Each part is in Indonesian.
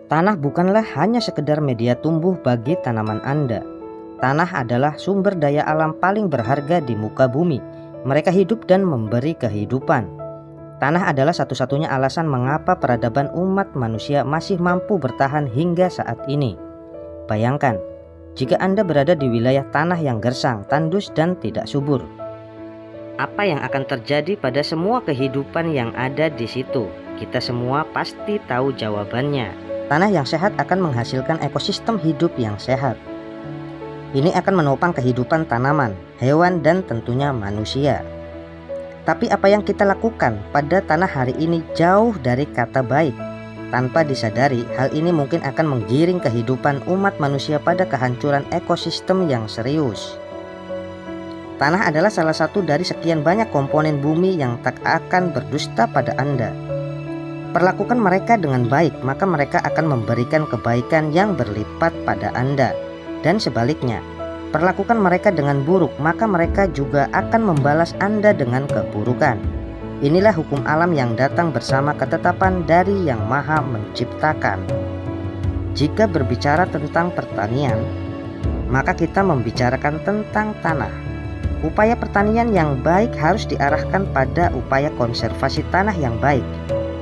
Tanah bukanlah hanya sekedar media tumbuh bagi tanaman Anda. Tanah adalah sumber daya alam paling berharga di muka bumi. Mereka hidup dan memberi kehidupan. Tanah adalah satu-satunya alasan mengapa peradaban umat manusia masih mampu bertahan hingga saat ini. Bayangkan, jika Anda berada di wilayah tanah yang gersang, tandus, dan tidak subur. Apa yang akan terjadi pada semua kehidupan yang ada di situ? Kita semua pasti tahu jawabannya. Tanah yang sehat akan menghasilkan ekosistem hidup yang sehat. Ini akan menopang kehidupan tanaman, hewan, dan tentunya manusia. Tapi apa yang kita lakukan pada tanah hari ini jauh dari kata baik. Tanpa disadari, hal ini mungkin akan menggiring kehidupan umat manusia pada kehancuran ekosistem yang serius. Tanah adalah salah satu dari sekian banyak komponen bumi yang tak akan berdusta pada Anda. Perlakukan mereka dengan baik, maka mereka akan memberikan kebaikan yang berlipat pada Anda. Dan sebaliknya, perlakukan mereka dengan buruk, maka mereka juga akan membalas Anda dengan keburukan. Inilah hukum alam yang datang bersama ketetapan dari Yang Maha Menciptakan. Jika berbicara tentang pertanian, maka kita membicarakan tentang tanah. Upaya pertanian yang baik harus diarahkan pada upaya konservasi tanah yang baik.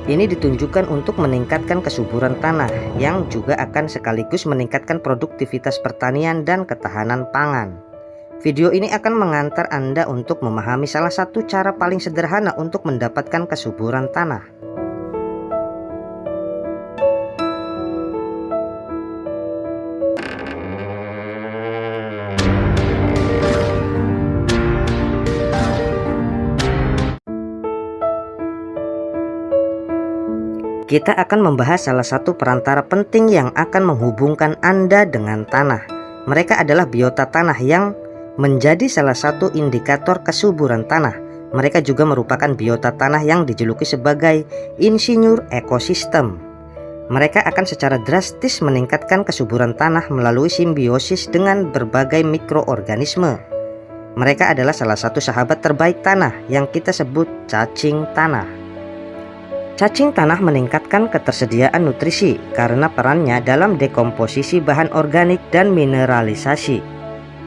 Ini ditunjukkan untuk meningkatkan kesuburan tanah, yang juga akan sekaligus meningkatkan produktivitas pertanian dan ketahanan pangan. Video ini akan mengantar Anda untuk memahami salah satu cara paling sederhana untuk mendapatkan kesuburan tanah. Kita akan membahas salah satu perantara penting yang akan menghubungkan Anda dengan tanah. Mereka adalah biota tanah yang menjadi salah satu indikator kesuburan tanah. Mereka juga merupakan biota tanah yang dijuluki sebagai insinyur ekosistem. Mereka akan secara drastis meningkatkan kesuburan tanah melalui simbiosis dengan berbagai mikroorganisme. Mereka adalah salah satu sahabat terbaik tanah yang kita sebut cacing tanah. Cacing tanah meningkatkan ketersediaan nutrisi karena perannya dalam dekomposisi bahan organik dan mineralisasi.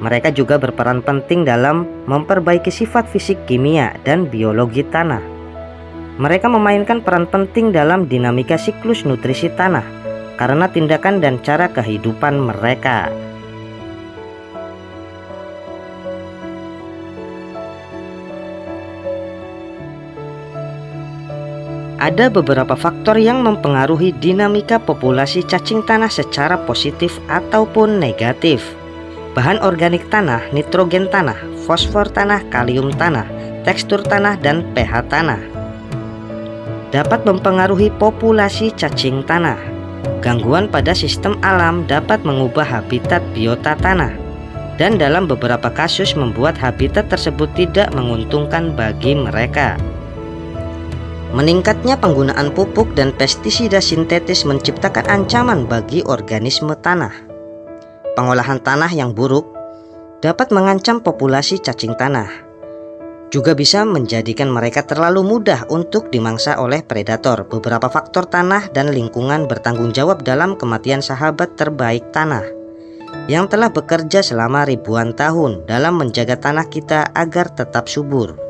Mereka juga berperan penting dalam memperbaiki sifat fisik, kimia, dan biologi tanah. Mereka memainkan peran penting dalam dinamika siklus nutrisi tanah karena tindakan dan cara kehidupan mereka. Ada beberapa faktor yang mempengaruhi dinamika populasi cacing tanah secara positif ataupun negatif. Bahan organik tanah, nitrogen tanah, fosfor tanah, kalium tanah, tekstur tanah, dan pH tanah dapat mempengaruhi populasi cacing tanah. Gangguan pada sistem alam dapat mengubah habitat biota tanah, dan dalam beberapa kasus membuat habitat tersebut tidak menguntungkan bagi mereka. Meningkatnya penggunaan pupuk dan pestisida sintetis menciptakan ancaman bagi organisme tanah. Pengolahan tanah yang buruk dapat mengancam populasi cacing tanah. Juga bisa menjadikan mereka terlalu mudah untuk dimangsa oleh predator. Beberapa faktor tanah dan lingkungan bertanggung jawab dalam kematian sahabat terbaik tanah yang telah bekerja selama ribuan tahun dalam menjaga tanah kita agar tetap subur.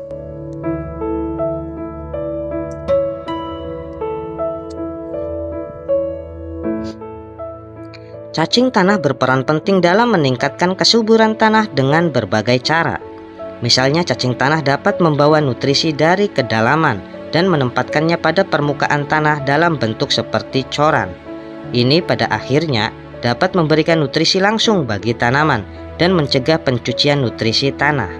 Cacing tanah berperan penting dalam meningkatkan kesuburan tanah dengan berbagai cara. Misalnya, cacing tanah dapat membawa nutrisi dari kedalaman dan menempatkannya pada permukaan tanah dalam bentuk seperti coran. Ini pada akhirnya dapat memberikan nutrisi langsung bagi tanaman dan mencegah pencucian nutrisi tanah.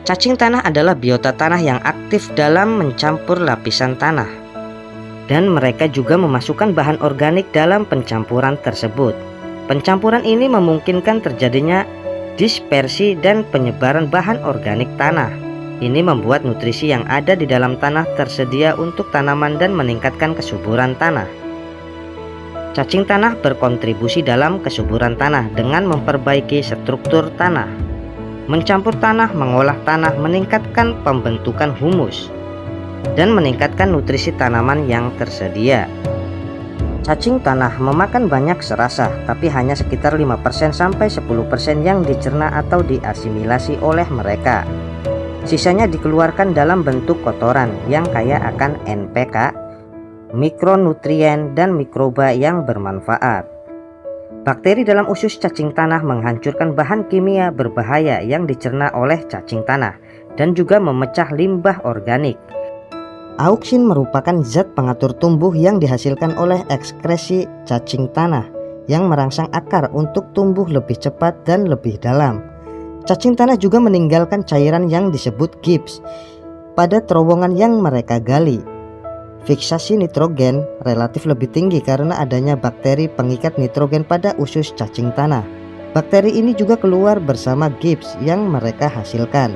Cacing tanah adalah biota tanah yang aktif dalam mencampur lapisan tanah, dan mereka juga memasukkan bahan organik dalam pencampuran tersebut. Pencampuran ini memungkinkan terjadinya dispersi dan penyebaran bahan organik tanah. Ini membuat nutrisi yang ada di dalam tanah tersedia untuk tanaman dan meningkatkan kesuburan tanah. Cacing tanah berkontribusi dalam kesuburan tanah dengan memperbaiki struktur tanah, mencampur tanah, mengolah tanah, meningkatkan pembentukan humus, dan meningkatkan nutrisi tanaman yang tersedia. Cacing tanah memakan banyak serasa, tapi hanya sekitar 5% sampai 10% yang dicerna atau diasimilasi oleh mereka. Sisanya dikeluarkan dalam bentuk kotoran yang kaya akan NPK, mikronutrien, dan mikroba yang bermanfaat. Bakteri dalam usus cacing tanah menghancurkan bahan kimia berbahaya yang dicerna oleh cacing tanah dan juga memecah limbah organik. Auksin merupakan zat pengatur tumbuh yang dihasilkan oleh ekskresi cacing tanah yang merangsang akar untuk tumbuh lebih cepat dan lebih dalam. Cacing tanah juga meninggalkan cairan yang disebut gips pada terowongan yang mereka gali. Fiksasi nitrogen relatif lebih tinggi karena adanya bakteri pengikat nitrogen pada usus cacing tanah. Bakteri ini juga keluar bersama gips yang mereka hasilkan.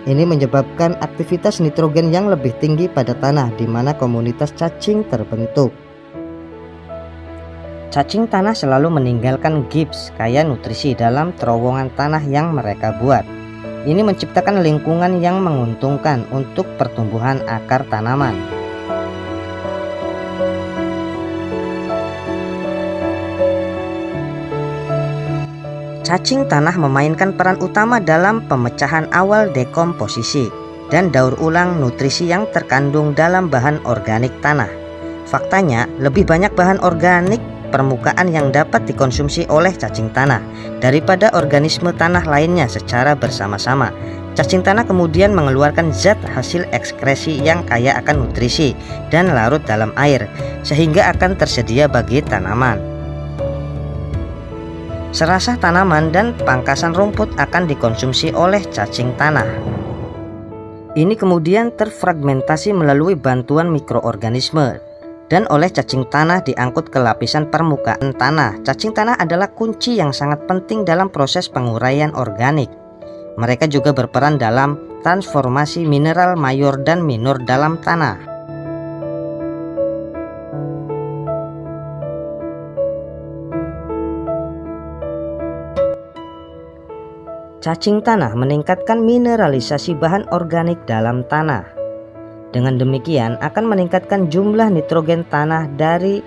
Ini menyebabkan aktivitas nitrogen yang lebih tinggi pada tanah di mana komunitas cacing terbentuk. Cacing tanah selalu meninggalkan gips kaya nutrisi dalam terowongan tanah yang mereka buat. Ini menciptakan lingkungan yang menguntungkan untuk pertumbuhan akar tanaman. Cacing tanah memainkan peran utama dalam pemecahan awal dekomposisi dan daur ulang nutrisi yang terkandung dalam bahan organik tanah. Faktanya, lebih banyak bahan organik permukaan yang dapat dikonsumsi oleh cacing tanah daripada organisme tanah lainnya secara bersama-sama. Cacing tanah kemudian mengeluarkan zat hasil ekskresi yang kaya akan nutrisi dan larut dalam air, sehingga akan tersedia bagi tanaman. Serasah tanaman dan pangkasan rumput akan dikonsumsi oleh cacing tanah. Ini kemudian terfragmentasi melalui bantuan mikroorganisme dan oleh cacing tanah diangkut ke lapisan permukaan tanah. Cacing tanah adalah kunci yang sangat penting dalam proses penguraian organik. Mereka juga berperan dalam transformasi mineral mayor dan minor dalam tanah. Cacing tanah meningkatkan mineralisasi bahan organik dalam tanah. Dengan demikian akan meningkatkan jumlah nitrogen tanah dari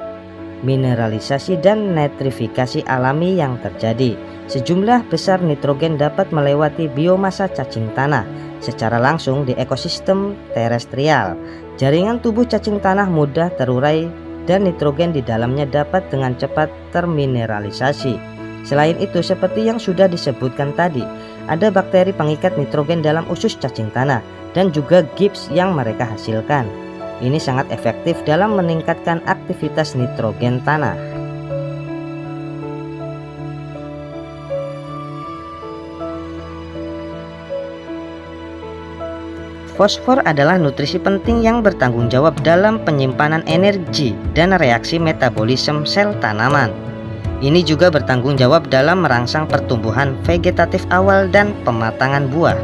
mineralisasi dan nitrifikasi alami yang terjadi. Sejumlah besar nitrogen dapat melewati biomasa cacing tanah secara langsung di ekosistem terestrial. Jaringan tubuh cacing tanah mudah terurai dan nitrogen di dalamnya dapat dengan cepat termineralisasi. Selain itu, seperti yang sudah disebutkan tadi, ada bakteri pengikat nitrogen dalam usus cacing tanah dan juga gips yang mereka hasilkan. Ini sangat efektif dalam meningkatkan aktivitas nitrogen tanah. Fosfor adalah nutrisi penting yang bertanggung jawab dalam penyimpanan energi dan reaksi metabolisme sel tanaman. Ini juga bertanggung jawab dalam merangsang pertumbuhan vegetatif awal dan pematangan buah.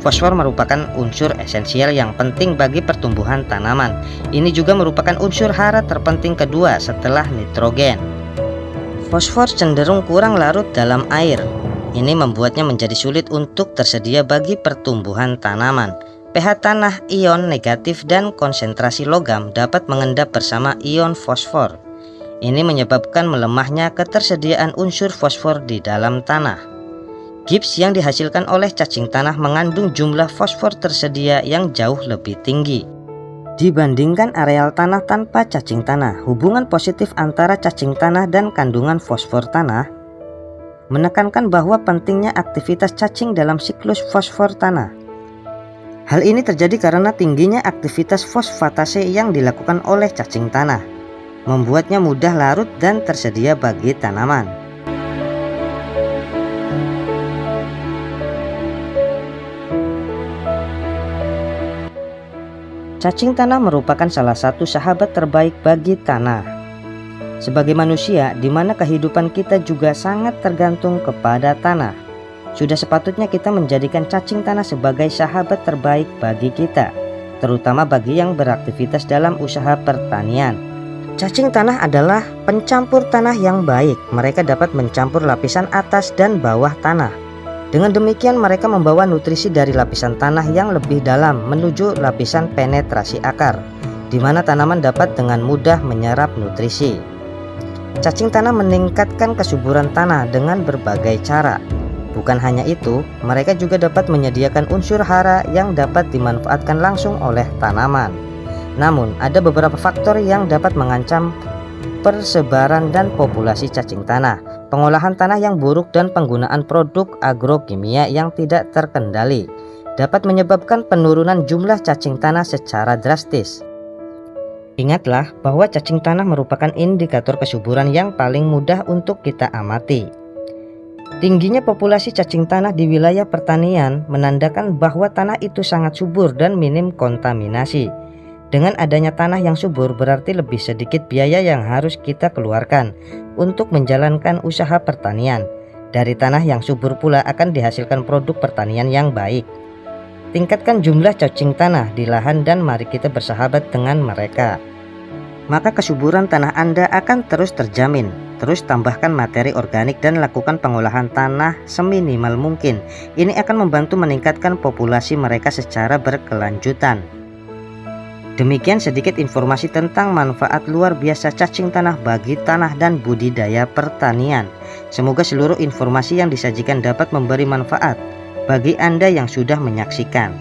Fosfor merupakan unsur esensial yang penting bagi pertumbuhan tanaman. Ini juga merupakan unsur hara terpenting kedua setelah nitrogen. Fosfor cenderung kurang larut dalam air. Ini membuatnya menjadi sulit untuk tersedia bagi pertumbuhan tanaman. pH tanah ion negatif dan konsentrasi logam dapat mengendap bersama ion fosfor. Ini menyebabkan melemahnya ketersediaan unsur fosfor di dalam tanah. Gips yang dihasilkan oleh cacing tanah mengandung jumlah fosfor tersedia yang jauh lebih tinggi dibandingkan areal tanah tanpa cacing tanah. Hubungan positif antara cacing tanah dan kandungan fosfor tanah menekankan bahwa pentingnya aktivitas cacing dalam siklus fosfor tanah. Hal ini terjadi karena tingginya aktivitas fosfatase yang dilakukan oleh cacing tanah, membuatnya mudah larut dan tersedia bagi tanaman. Cacing tanah merupakan salah satu sahabat terbaik bagi tanah. Sebagai manusia, di mana kehidupan kita juga sangat tergantung kepada tanah, sudah sepatutnya kita menjadikan cacing tanah sebagai sahabat terbaik bagi kita, terutama bagi yang beraktivitas dalam usaha pertanian. Cacing tanah adalah pencampur tanah yang baik. Mereka dapat mencampur lapisan atas dan bawah tanah. Dengan demikian mereka membawa nutrisi dari lapisan tanah yang lebih dalam menuju lapisan penetrasi akar, di mana tanaman dapat dengan mudah menyerap nutrisi. Cacing tanah meningkatkan kesuburan tanah dengan berbagai cara. Bukan hanya itu, mereka juga dapat menyediakan unsur hara yang dapat dimanfaatkan langsung oleh tanaman. Namun, ada beberapa faktor yang dapat mengancam persebaran dan populasi cacing tanah. Pengolahan tanah yang buruk dan penggunaan produk agrokimia yang tidak terkendali dapat menyebabkan penurunan jumlah cacing tanah secara drastis. Ingatlah bahwa cacing tanah merupakan indikator kesuburan yang paling mudah untuk kita amati. Tingginya populasi cacing tanah di wilayah pertanian menandakan bahwa tanah itu sangat subur dan minim kontaminasi. Dengan adanya tanah yang subur berarti lebih sedikit biaya yang harus kita keluarkan untuk menjalankan usaha pertanian. Dari tanah yang subur pula akan dihasilkan produk pertanian yang baik. Tingkatkan jumlah cacing tanah di lahan dan mari kita bersahabat dengan mereka. Maka kesuburan tanah Anda akan terus terjamin. Terus tambahkan materi organik dan lakukan pengolahan tanah seminimal mungkin. Ini akan membantu meningkatkan populasi mereka secara berkelanjutan. Demikian sedikit informasi tentang manfaat luar biasa cacing tanah bagi tanah dan budidaya pertanian. Semoga seluruh informasi yang disajikan dapat memberi manfaat bagi Anda yang sudah menyaksikan.